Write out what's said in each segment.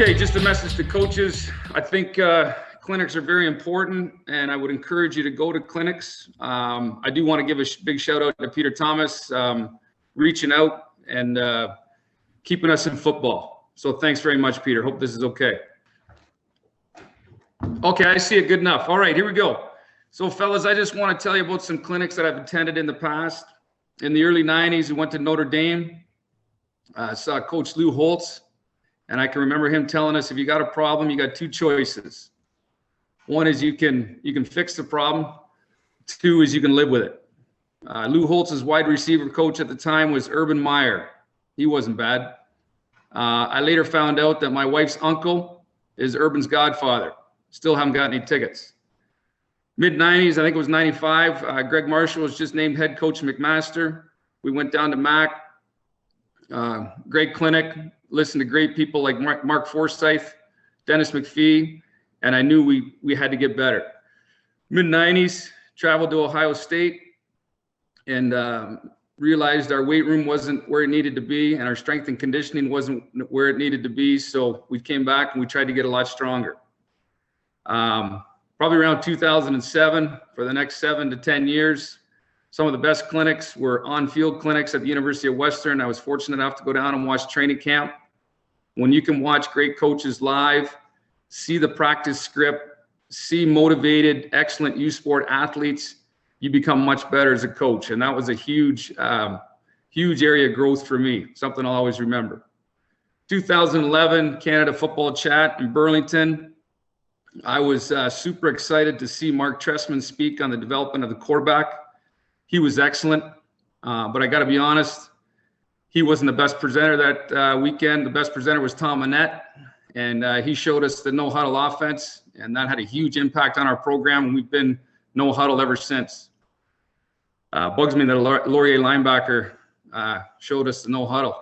Okay, just a message to coaches. I think clinics are very important, and I would encourage you to go to clinics. I do want to give a big shout out to Peter Thomas, reaching out and keeping us in football. So thanks very much, Peter. Hope this is okay. Okay, I see it good enough. All right, here we go. So fellas, I just want to tell you about some clinics that I've attended in the past. In the early 90s, we went to Notre Dame. Saw Coach Lou Holtz. And I can remember him telling us, if you got a problem, you got two choices. One is you can fix the problem. Two is you can live with it. Lou Holtz's wide receiver coach at the time was Urban Meyer. He wasn't bad. I later found out that my wife's uncle is Urban's godfather. Still haven't got any tickets. Mid-90s, I think it was 95, Greg Marshall was just named head coach McMaster. We went down to Mac. Great clinic. Listened to great people like Mark Forsyth, Dennis McPhee, and I knew we had to get better. Mid-90s, traveled to Ohio State and realized our weight room wasn't where it needed to be and our strength and conditioning wasn't where it needed to be. So we came back and we tried to get a lot stronger. Probably around 2007, for the next 7 to 10 years, some of the best clinics were on-field clinics at the University of Western. I was fortunate enough to go down and watch training camp. When you can watch great coaches live, see the practice script, see motivated, excellent U Sport athletes, you become much better as a coach. And that was a huge area of growth for me, something I'll always remember. 2011, Canada Football Chat in Burlington. I was super excited to see Mark Trestman speak on the development of the quarterback. He was excellent, but I got to be honest, he wasn't the best presenter that weekend. The best presenter was Tom Annette, and he showed us the no-huddle offense, and that had a huge impact on our program, and we've been no-huddle ever since. Bugs me that Laurier linebacker showed us the no-huddle.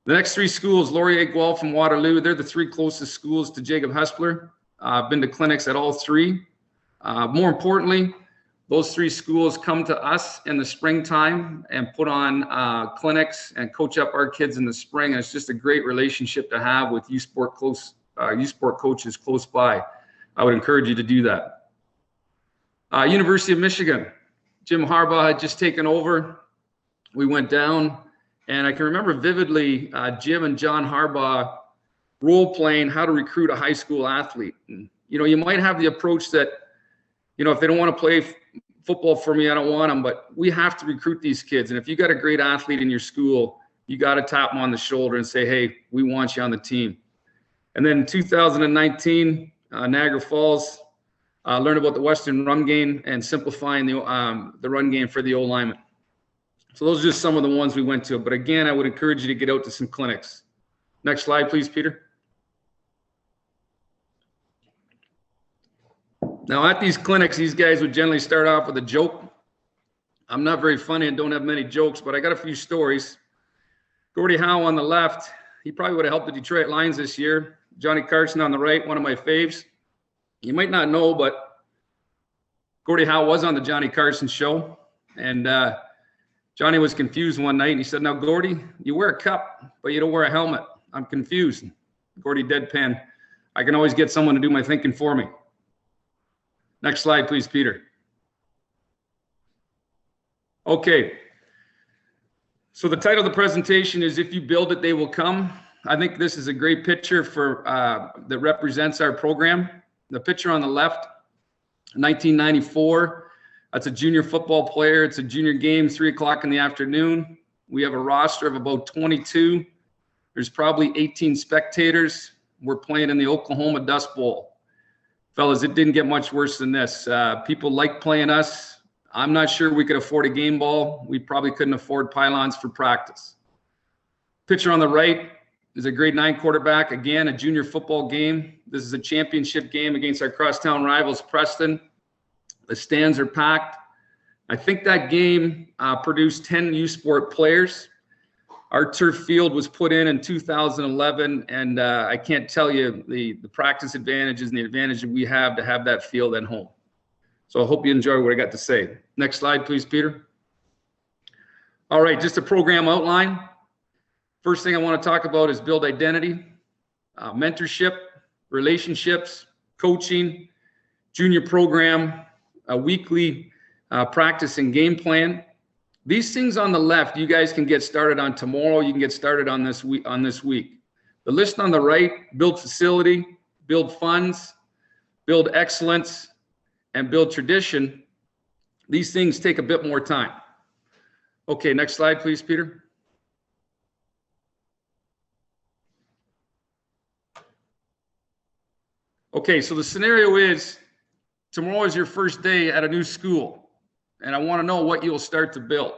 The next three schools, Laurier, Guelph, and Waterloo, they're the three closest schools to Jacob Hespeler. I've been to clinics at all three. More importantly, those three schools come to us in the springtime and put on clinics and coach up our kids in the spring. And it's just a great relationship to have with U Sport coaches close by. I would encourage you to do that. University of Michigan, Jim Harbaugh had just taken over. We went down, and I can remember vividly Jim and John Harbaugh role-playing how to recruit a high school athlete. And, you might have the approach that, if they don't want to play football for me, I don't want them, but we have to recruit these kids. And if you got a great athlete in your school, you got to tap them on the shoulder and say, hey, we want you on the team. And then in 2019, Niagara Falls, learned about the Western run game and simplifying the run game for the O-lineman. So those are just some of the ones we went to. But again, I would encourage you to get out to some clinics. Next slide, please, Peter. Now, at these clinics, these guys would generally start off with a joke. I'm not very funny and don't have many jokes, but I got a few stories. Gordie Howe on the left, he probably would have helped the Detroit Lions this year. Johnny Carson on the right, one of my faves. You might not know, but Gordie Howe was on the Johnny Carson show. And Johnny was confused one night, and he said, now, Gordie, you wear a cup, but you don't wear a helmet. I'm confused. Gordie deadpan, I can always get someone to do my thinking for me. Next slide, please, Peter. Okay. So the title of the presentation is If You Build It, They Will Come. I think this is a great picture that represents our program. The picture on the left, 1994. That's a junior football player. It's a junior game, 3 o'clock in the afternoon. We have a roster of about 22. There's probably 18 spectators. We're playing in the Oklahoma Dust Bowl. Fellas, it didn't get much worse than this. People like playing us. I'm not sure we could afford a game ball. We probably couldn't afford pylons for practice. Picture on the right is a grade 9 quarterback. Again, a junior football game. This is a championship game against our crosstown rivals, Preston. The stands are packed. I think that game produced 10 U Sport players. Our turf field was put in 2011, and I can't tell you the practice advantages and the advantage that we have to have that field at home. So I hope you enjoy what I got to say. Next slide, please, Peter. All right, just a program outline. First thing I want to talk about is build identity. mentorship, relationships, coaching, junior program, a weekly practice and game plan. These things on the left, you guys can get started on tomorrow. You can get started on this week. The list on the right: build facility, build funds, build excellence, and build tradition. These things take a bit more time. Okay, next slide, please, Peter. Okay, so the scenario is tomorrow is your first day at a new school, and I want to know what you'll start to build.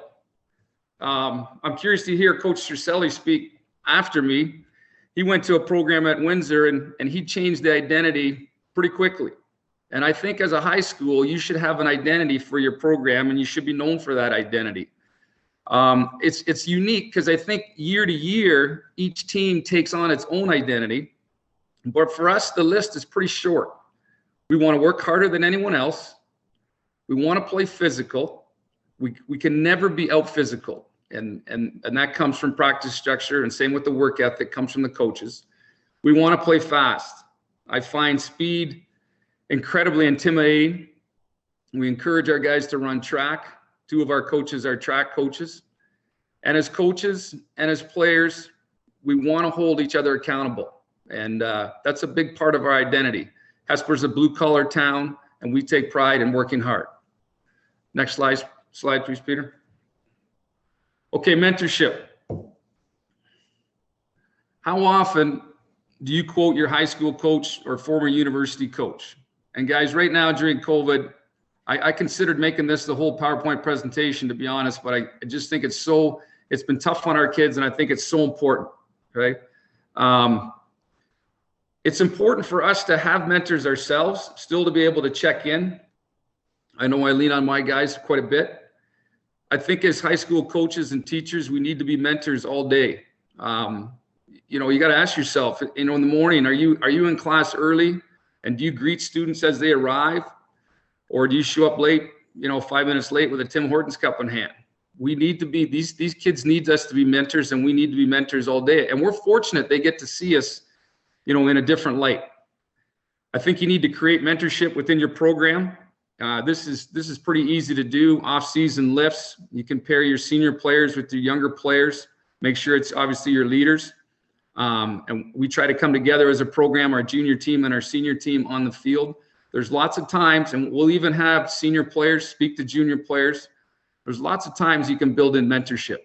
I'm curious to hear Coach Cercelli speak after me. He went to a program at Windsor, and he changed the identity pretty quickly. And I think as a high school, you should have an identity for your program, and you should be known for that identity. It's unique because I think year to year, each team takes on its own identity. But for us, the list is pretty short. We want to work harder than anyone else. We want to play physical. We can never be out physical. And that comes from practice structure, and same with the work ethic comes from the coaches. We want to play fast. I find speed incredibly intimidating. We encourage our guys to run track. 2 of our coaches are track coaches. And as coaches and as players, we want to hold each other accountable. And that's a big part of our identity. Hespeler's a blue-collar town, and we take pride in working hard. Next slide, please, Peter. Okay, mentorship. How often do you quote your high school coach or former university coach? And guys, right now during COVID, I considered making this the whole PowerPoint presentation, to be honest, but I just think it's been tough on our kids, and I think it's so important, right? It's important for us to have mentors ourselves, still to be able to check in. I know I lean on my guys quite a bit. I think as high school coaches and teachers, we need to be mentors all day. You got to ask yourself, in the morning, are you in class early, and do you greet students as they arrive, or do you show up late, 5 minutes late with a Tim Hortons cup in hand? We need to be, these kids need us to be mentors, and we need to be mentors all day. And we're fortunate they get to see us, in a different light. I think you need to create mentorship within your program. This is pretty easy to do. Off-season lifts. You can pair your senior players with your younger players. Make sure it's obviously your leaders. And we try to come together as a program, our junior team and our senior team on the field. There's lots of times, and we'll even have senior players speak to junior players. There's lots of times you can build in mentorship.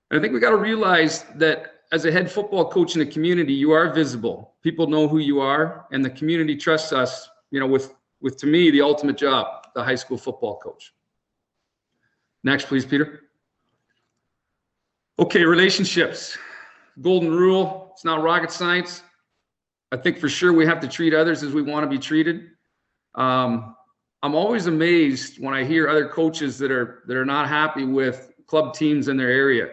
And I think we got to realize that as a head football coach in the community, you are visible. People know who you are, and the community trusts us, with to me, the ultimate job, the high school football coach. Next, please, Peter. Okay, relationships. Golden rule, it's not rocket science. I think for sure we have to treat others as we want to be treated. I'm always amazed when I hear other coaches that are not happy with club teams in their area.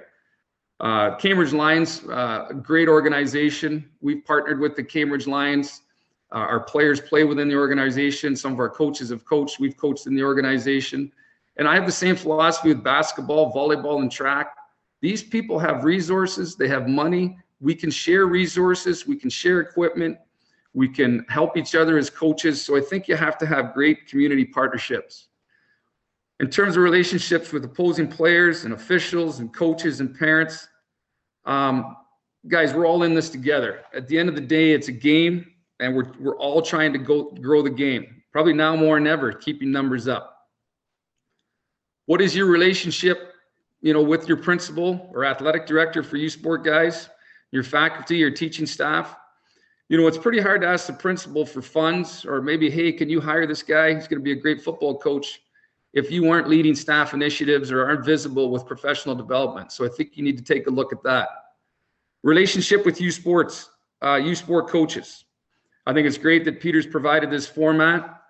Cambridge Lions, a great organization. We've partnered with the Cambridge Lions. Our players play within the organization. Some of our coaches have coached. We've coached in the organization. And I have the same philosophy with basketball, volleyball, and track. These people have resources. They have money. We can share resources. We can share equipment. We can help each other as coaches. So I think you have to have great community partnerships. In terms of relationships with opposing players and officials and coaches and parents, guys, we're all in this together. At the end of the day, it's a game, and we're all trying to grow the game. Probably now more than ever, keeping numbers up. What is your relationship, with your principal or athletic director for U Sport guys, your faculty, your teaching staff? It's pretty hard to ask the principal for funds, or maybe, hey, can you hire this guy? He's going to be a great football coach, if you aren't leading staff initiatives or aren't visible with professional development. So I think you need to take a look at that. Relationship with U Sport coaches. I think it's great that Peter's provided this format,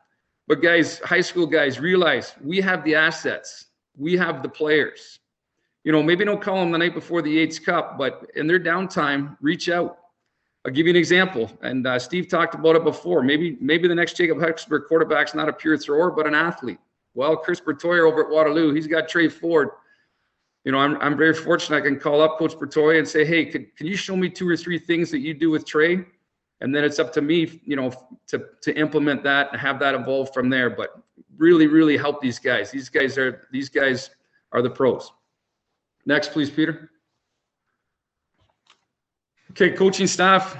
but guys, high school guys, realize we have the assets. We have the players. Maybe don't call them the night before the Yates Cup, but in their downtime, reach out. I'll give you an example, and Steve talked about it before. Maybe the next Jacob Hespeler quarterback's not a pure thrower, but an athlete. Well, Chris Bertoyer over at Waterloo, he's got Trey Ford. you know, I'm very fortunate. I can call up Coach Bertoya and say, hey, can you show me 2 or 3 things that you do with Trey? And then it's up to me, you know, to implement that and have that evolve from there. But really help these guys. These guys are the pros. Next, please, Peter. Okay, coaching staff.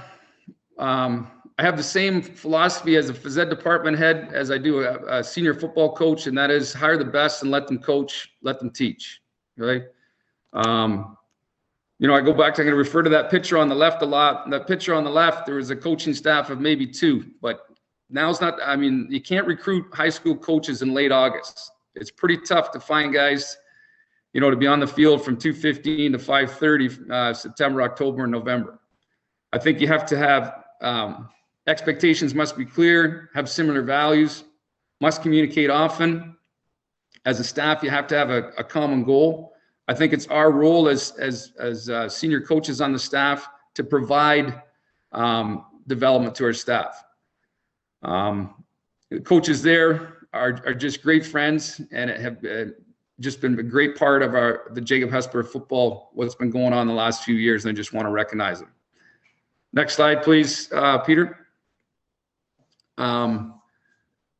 I have the same philosophy as a phys ed department head as I do a senior football coach, and that is hire the best and let them coach, let them teach. Right? You know, I go back to, I'm going to refer to that picture on the left a lot. That picture on the left, there was a coaching staff of maybe 2, but now's not, I mean, you can't recruit high school coaches in late August. It's pretty tough to find guys, you know, to be on the field from 2:15 to 5:30, September, October, and November. I think you have to have, expectations must be clear, have similar values, must communicate often. As a staff, you have to have a common goal. I think it's our role as senior coaches on the staff to provide development to our staff. The coaches there are just great friends and have just been a great part of the Jacob Hespeler football, what's been going on the last few years, and I just want to recognize them. Next slide, please, Peter.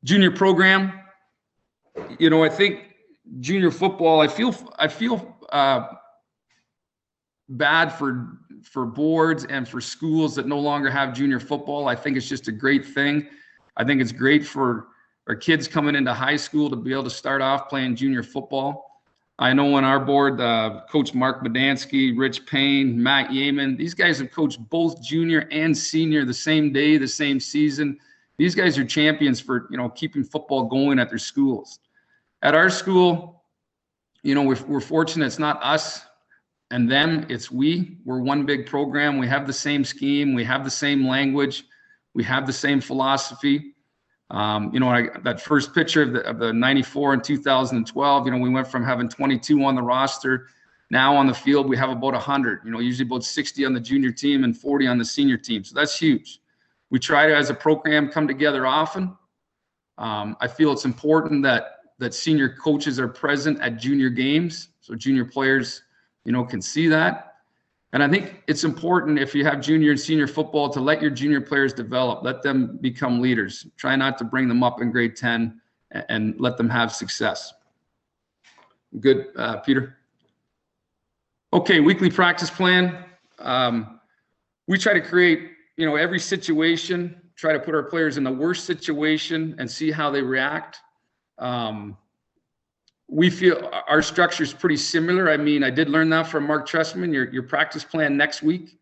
Junior program. You know, I think junior football, I feel bad for boards and for schools that no longer have junior football. I think it's just a great thing. I think it's great for our kids coming into high school to be able to start off playing junior football. I know on our board, Coach Mark Badansky, Rich Payne, Matt Yeaman, these guys have coached both junior and senior the same day, the same season. These guys are champions for, you know, keeping football going at their schools. At our school, you know, we're fortunate. It's not us and them, it's we. We're one big program. We have the same scheme. We have the same language. We have the same philosophy. You know, that first picture of the 94 and 2012, you know, we went from having 22 on the roster. Now on the field, we have about 100, you know, usually about 60 on the junior team and 40 on the senior team. So that's huge. We try to, as a program, come together often. I feel it's important that senior coaches are present at junior games, so junior players, you know, can see that. And I think it's important, if you have junior and senior football, to let your junior players develop, let them become leaders. Try not to bring them up in grade 10 and let them have success. Good, Peter. Okay, weekly practice plan. We try to create, you know, every situation, try to put our players in the worst situation and see how they react. We feel our structure is pretty similar. I mean, I did learn that from Mark Tressman. Your practice plan next week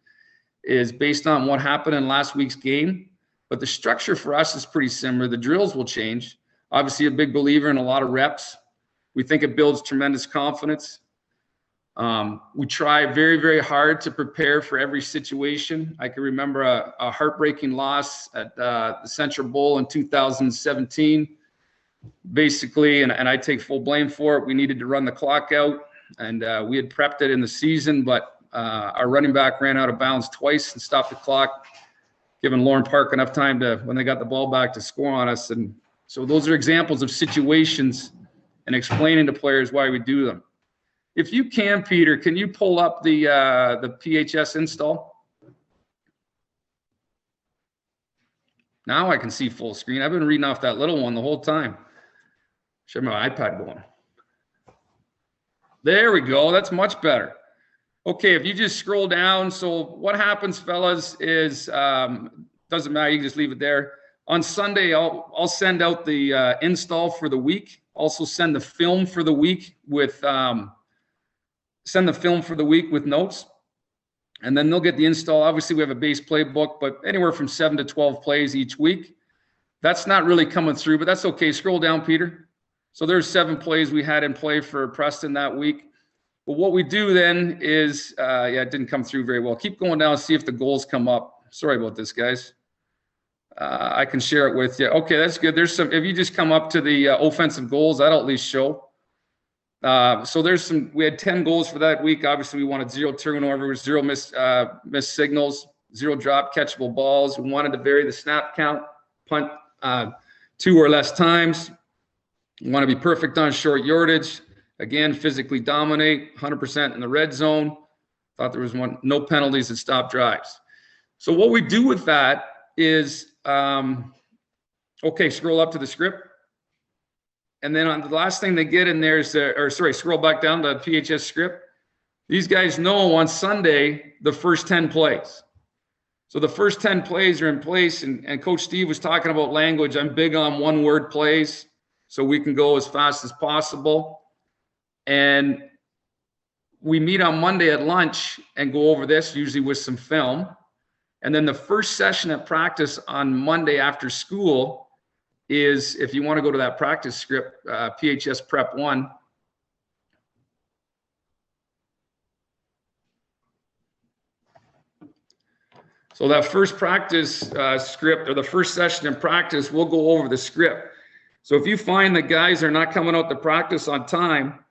is based on what happened in last week's game, but the structure for us is pretty similar. The drills will change. Obviously, a big believer in a lot of reps. We think it builds tremendous confidence. We try very, very hard to prepare for every situation. I can remember a heartbreaking loss at the Central Bowl in 2017. Basically, and I take full blame for it, we needed to run the clock out, and we had prepped it in the season, but our running back ran out of bounds twice and stopped the clock, giving Lauren Park enough time to, when they got the ball back, to score on us. And so those are examples of situations and explaining to players why we do them. If you can, Peter, can you pull up the PHS install? Now I can see full screen. I've been reading off that little one the whole time. Should have my iPad going. There we go. That's much better. Okay, if you just scroll down. So what happens, fellas, is doesn't matter. You can just leave it there. On Sunday, I'll send out the install for the week. Also send the film for the week with notes. And then they'll get the install. Obviously, we have a base playbook, but anywhere from 7 to 12 plays each week. That's not really coming through, but that's okay. Scroll down, Peter. So there's 7 plays we had in play for Preston that week. But what we do then is, yeah, it didn't come through very well. Keep going down and see if the goals come up. Sorry about this, guys. I can share it with you. Okay, that's good. There's some, if you just come up to the offensive goals, that'll at least show. So there's some, we had 10 goals for that week. Obviously, we wanted 0 turnovers, 0 missed signals, 0 drop catchable balls. We wanted to vary the snap count, punt 2 or less times. We want to be perfect on short yardage. Again, physically dominate, 100% in the red zone. Thought there was no penalties that stop drives. So what we do with that is, okay, scroll up to the script. And then on the last thing they get in there is, scroll back down to PHS script. These guys know on Sunday, the first 10 plays. So the first 10 plays are in place, and Coach Steve was talking about language. I'm big on one-word plays, so we can go as fast as possible. And we meet on Monday at lunch and go over this, usually with some film. And then the first session at practice on Monday after school is, if you want to go to that practice script, PHS Prep 1. So that first practice script, or the first session in practice, we'll go over the script. So if you find that guys are not coming out to practice on time,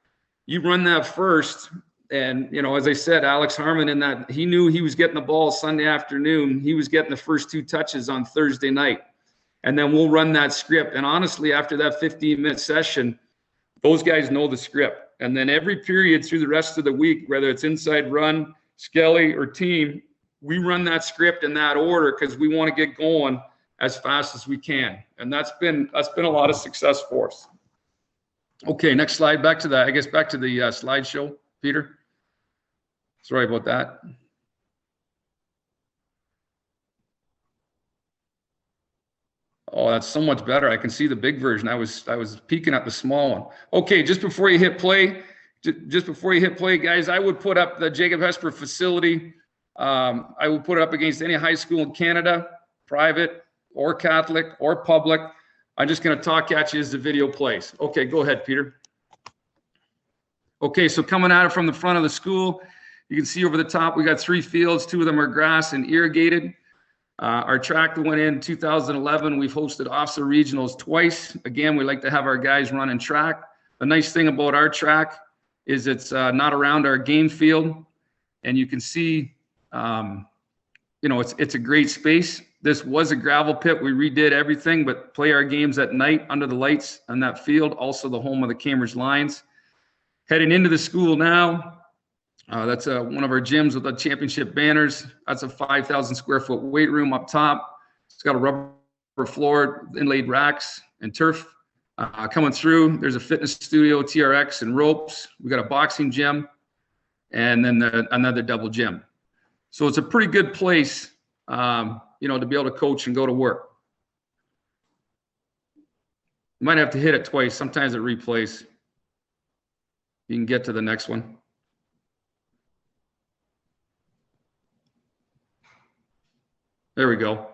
you run that first. And, you know, as I said, Alex Harmon in that, he knew he was getting the ball Sunday afternoon. He was getting the first 2 touches on Thursday night. And then we'll run that script. And honestly, after that 15-minute session, those guys know the script. And then every period through the rest of the week, whether it's inside run, skelly, or team, we run that script in that order because we want to get going as fast as we can. And that's been a lot of success for us. Okay, next slide. Back to the slideshow, Peter. Sorry about that. Oh, that's so much better. I can see the big version. I was peeking at the small one. Okay, just before you hit play, guys, I would put up the Jacob Hespeler facility. I would put it up against any high school in Canada, private or Catholic or public. I'm just going to talk at you as the video plays. Okay, go ahead, Peter. Okay, so coming at it from the front of the school, you can see over the top, we got 3 fields. 2 of them are grass and irrigated. Our track that went in 2011, we've hosted OFSAA regionals twice. Again, we like to have our guys run and track. The nice thing about our track is it's not around our game field. And you can see, you know, it's a great space. This was a gravel pit. We redid everything, but play our games at night under the lights on that field. Also the home of the Cambridge Lions. Heading into the school now, that's one of our gyms with the championship banners. That's a 5,000 square foot weight room up top. It's got a rubber floor, inlaid racks and turf. Coming through, there's a fitness studio, TRX and ropes. We got a boxing gym and then another double gym. So it's a pretty good place, you know, to be able to coach and go to work. You might have to hit it twice. Sometimes it replays. You can get to the next one. There we go.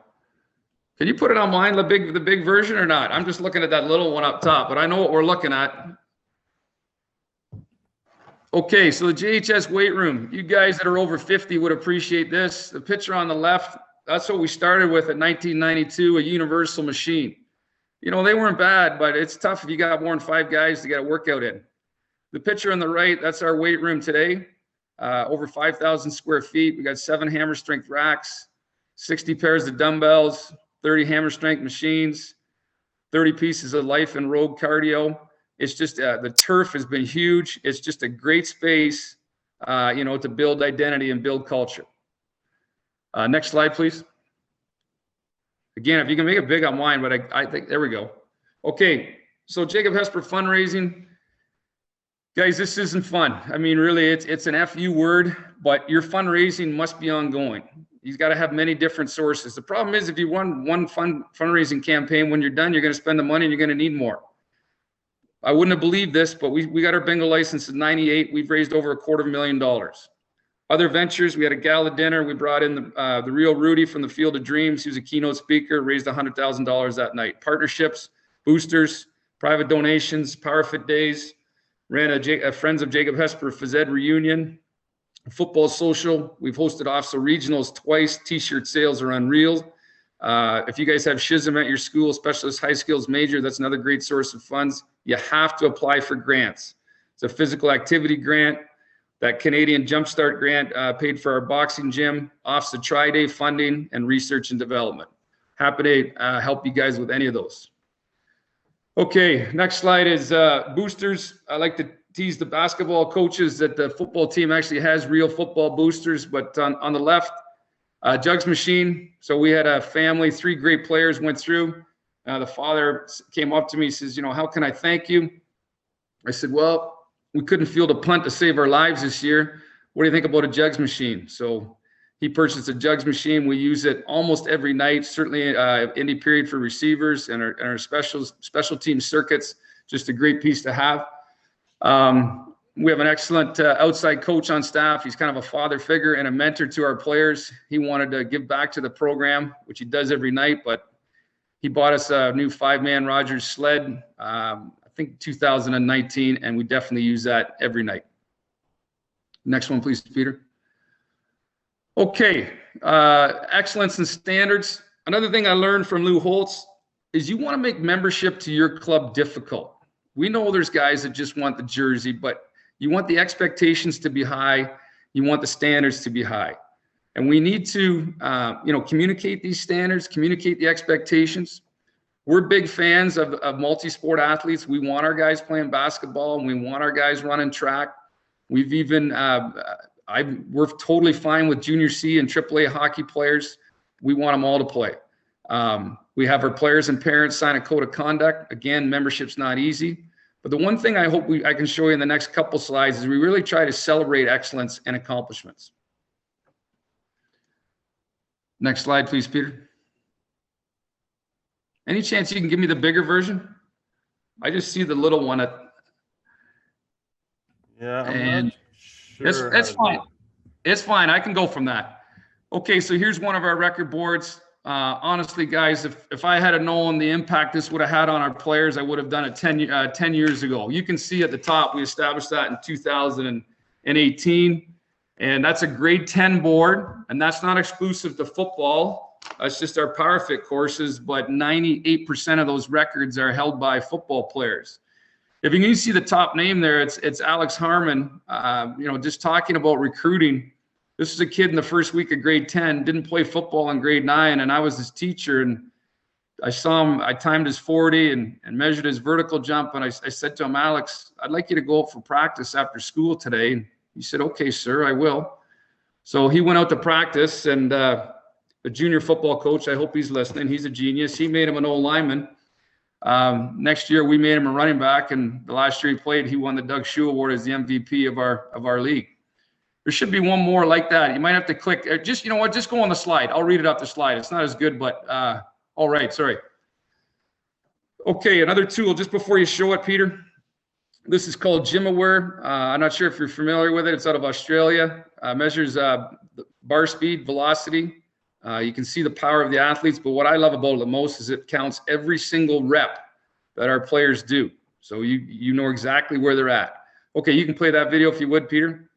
Can you put it on mine, the big version, or not? I'm just looking at that little one up top, but I know what we're looking at. Okay, so the JHS weight room. You guys that are over 50 would appreciate this. The picture on the left, that's what we started with in 1992, a universal machine. You know, they weren't bad, but it's tough if you got more than 5 guys to get a workout in. The picture on the right, that's our weight room today. Over 5,000 square feet. We got 7 hammer strength racks, 60 pairs of dumbbells, 30 hammer strength machines, 30 pieces of life and rogue cardio. It's just, the turf has been huge. It's just a great space, you know, to build identity and build culture. Next slide, please. Again, if you can make it big on mine, but I think, there we go. Okay, so Jacob Hespeler fundraising. Guys, this isn't fun. I mean, really, it's an FU word, but your fundraising must be ongoing. You've got to have many different sources. The problem is if you run one fundraising campaign, when you're done, you're going to spend the money and you're going to need more. I wouldn't have believed this, but we got our bingo license in '98. We've raised over $250,000. Other ventures, we had a gala dinner. We brought in the real Rudy from the Field of Dreams. He was a keynote speaker, raised $100,000 that night. Partnerships, boosters, private donations, PowerFit days, ran a Friends of Jacob Hespeler phys ed reunion, football social. We've hosted OFSAA regionals twice. T-shirt sales are unreal. If you guys have SHISM at your school, specialist high skills major, that's another great source of funds. You have to apply for grants. It's a physical activity grant. That Canadian Jumpstart grant paid for our boxing gym, OFSAA Tri-Day funding, and research and development. Happy to help you guys with any of those. Okay, next slide is boosters. I like to tease the basketball coaches that the football team actually has real football boosters, but on the left, jugs machine. So we had a family, 3 great players went through. The father came up to me, says, you know, how can I thank you? I said, well, we couldn't field a punt to save our lives this year. What do you think about a jugs machine? So he purchased a jugs machine. We use it almost every night, certainly any period for receivers and our special team circuits. Just a great piece to have. We have an excellent outside coach on staff. He's kind of a father figure and a mentor to our players. He wanted to give back to the program, which he does every night, but he bought us a new 5-man Rogers sled, I think 2019, and we definitely use that every night. Next one, please, Peter. Okay, excellence and standards. Another thing I learned from Lou Holtz is you want to make membership to your club difficult. We know there's guys that just want the jersey, but you want the expectations to be high. You want the standards to be high. And we need to, communicate these standards, communicate the expectations. We're big fans of multi-sport athletes. We want our guys playing basketball, and we want our guys running track. We've even, we're totally fine with junior C and AAA hockey players. We want them all to play. We have our players and parents sign a code of conduct. Again, membership's not easy. But the one thing I hope I can show you in the next couple slides is we really try to celebrate excellence and accomplishments. Next slide, please, Peter. Any chance you can give me the bigger version? I just see the little one. Yeah, I'm not sure. It's fine. It's fine. I can go from that. Okay, so here's one of our record boards. Honestly, guys, if I had known the impact this would have had on our players, I would have done it 10 years ago. You can see at the top, we established that in 2018. And that's a grade 10 board. And that's not exclusive to football. That's just our Power Fit courses. But 98% of those records are held by football players. If you can see the top name there, it's Alex Harmon. Just talking about recruiting. This is a kid in the first week of grade 10, didn't play football in grade 9, and I was his teacher, and I saw him, I timed his 40 and measured his vertical jump, and I said to him, Alex, I'd like you to go out for practice after school today. And he said, okay, sir, I will. So he went out to practice, and the junior football coach, I hope he's listening, he's a genius. He made him an O-lineman. Next year, we made him a running back, and the last year he played, he won the Doug Shue Award as the MVP of our league. There should be one more like that. You might have to click. Just, you know what? Just go on the slide. I'll read it off the slide. It's not as good, but all right. Sorry. Okay, another tool just before you show it, Peter. This is called GymAware. I'm not sure if you're familiar with it. It's out of Australia. Measures bar speed, velocity. You can see the power of the athletes, but what I love about it the most is it counts every single rep that our players do. So you know exactly where they're at. Okay, you can play that video if you would, Peter.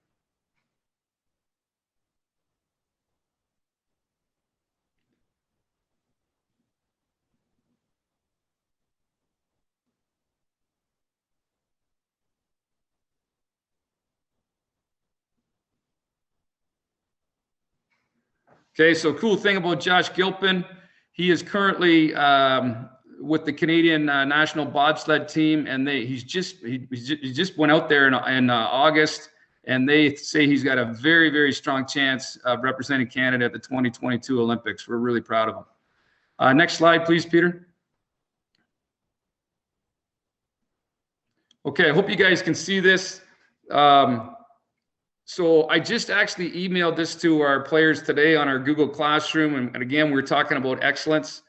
Okay, so cool thing about Josh Gilpin, he is currently with the Canadian national bobsled team, and he just went out there in August, and they say he's got a very, very strong chance of representing Canada at the 2022 Olympics. We're really proud of him. Next slide, please, Peter. Okay, I hope you guys can see this. So I just actually emailed this to our players today on our Google Classroom. And again, we were talking about excellence.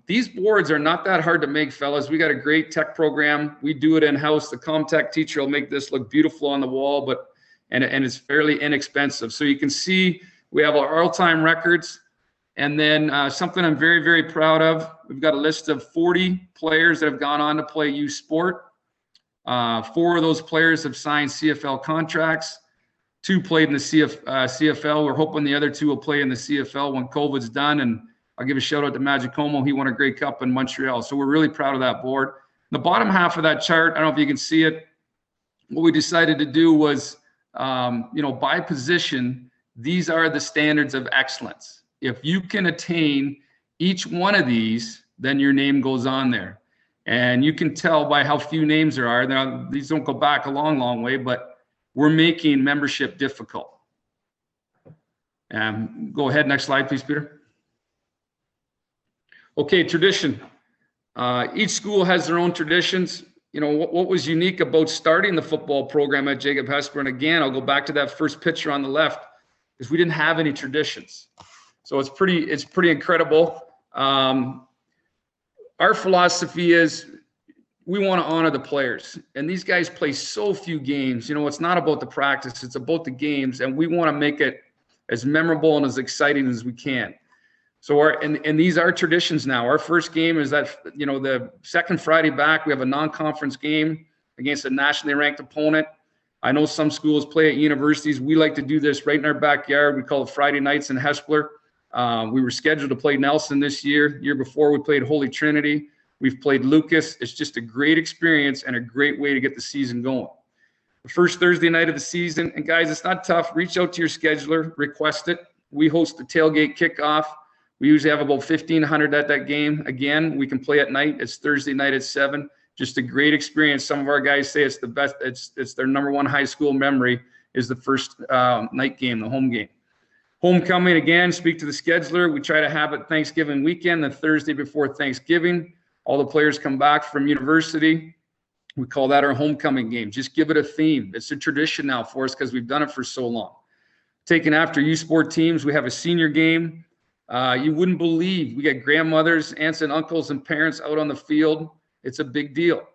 These boards are not that hard to make, fellas. We got a great tech program. We do it in-house. The ComTech teacher will make this look beautiful on the wall, and it's fairly inexpensive. So you can see we have our all-time records. And then something I'm very, very proud of, we've got a list of 40 players that have gone on to play youth sport. 4 of those players have signed CFL contracts. 2 played in the CFL. We're hoping the other 2 will play in the CFL when COVID's done. And I'll give a shout out to Magicomo. He won a Grey Cup in Montreal. So we're really proud of that board. The bottom half of that chart, I don't know if you can see it. What we decided to do was, by position, these are the standards of excellence. If you can attain each one of these, then your name goes on there. And you can tell by how few names there are. Now, these don't go back a long, long way, but we're making membership difficult. Go ahead, next slide, please, Peter. Okay, tradition. Each school has their own traditions. You know, what was unique about starting the football program at Jacob Hespeler, and again, I'll go back to that first picture on the left, is we didn't have any traditions. So it's pretty incredible. Our philosophy is we want to honor the players, and these guys play so few games. You know, it's not about the practice, it's about the games, and we want to make it as memorable and as exciting as we can. So and these are traditions now. Our first game is that, you know, the second Friday back, we have a non-conference game against a nationally ranked opponent. I know some schools play at universities. We like to do this right in our backyard. We call it Friday nights in Hespeler. We were scheduled to play Nelson this year. Year before, we played Holy Trinity. We've played Lucas. It's just a great experience and a great way to get the season going. The first Thursday night of the season, and guys, it's not tough. Reach out to your scheduler, request it. We host the tailgate kickoff. We usually have about 1,500 at that game. Again, we can play at night. It's Thursday night at 7. Just a great experience. Some of our guys say it's the best. It's their number one high school memory is the first night game, the home game. Homecoming, again, speak to the scheduler. We try to have it Thanksgiving weekend, the Thursday before Thanksgiving. All the players come back from university. We call that our homecoming game. Just give it a theme. It's a tradition now for us because we've done it for so long. Taking after youth sport teams, we have a senior game. You wouldn't believe, we got grandmothers, aunts and uncles and parents out on the field. It's a big deal.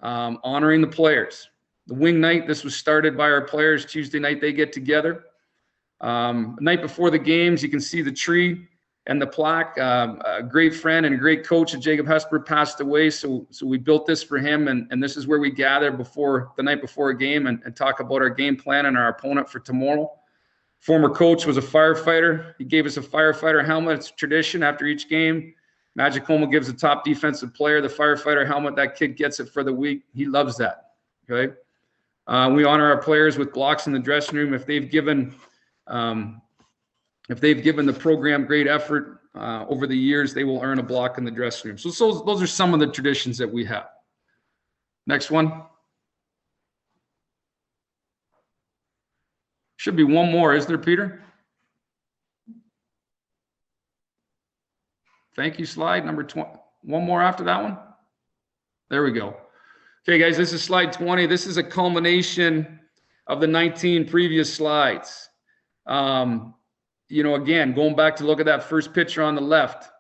Honoring the players. The wing night, this was started by our players. Tuesday night, they get together. Night before the games, you can see the tree and the plaque. A great friend and a great coach at Jacob Hespeler passed away, so we built this for him, and this is where we gather the night before a game and talk about our game plan and our opponent for tomorrow. Former coach was a firefighter. He gave us a firefighter helmet. It's a tradition after each game. Magic Homo gives the top defensive player the firefighter helmet. That kid gets it for the week. He loves that. Okay. We honor our players with blocks in the dressing room. If they've given the program great effort over the years, they will earn a block in the dressing room. So those are some of the traditions that we have. Next one. Should be one more, is there, Peter? Thank you, slide number 20. One more after that one. There we go. Okay, guys, this is slide 20. This is a culmination of the 19 previous slides. You know, again, going back to look at that first picture on the left,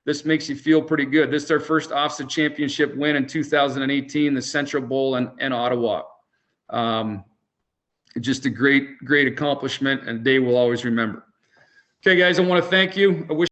this makes you feel pretty good. This is our first OFSAA championship win in 2018, the Central Bowl in Ottawa. Just a great accomplishment and a day we'll always remember. Okay, guys, I want to thank you. I wish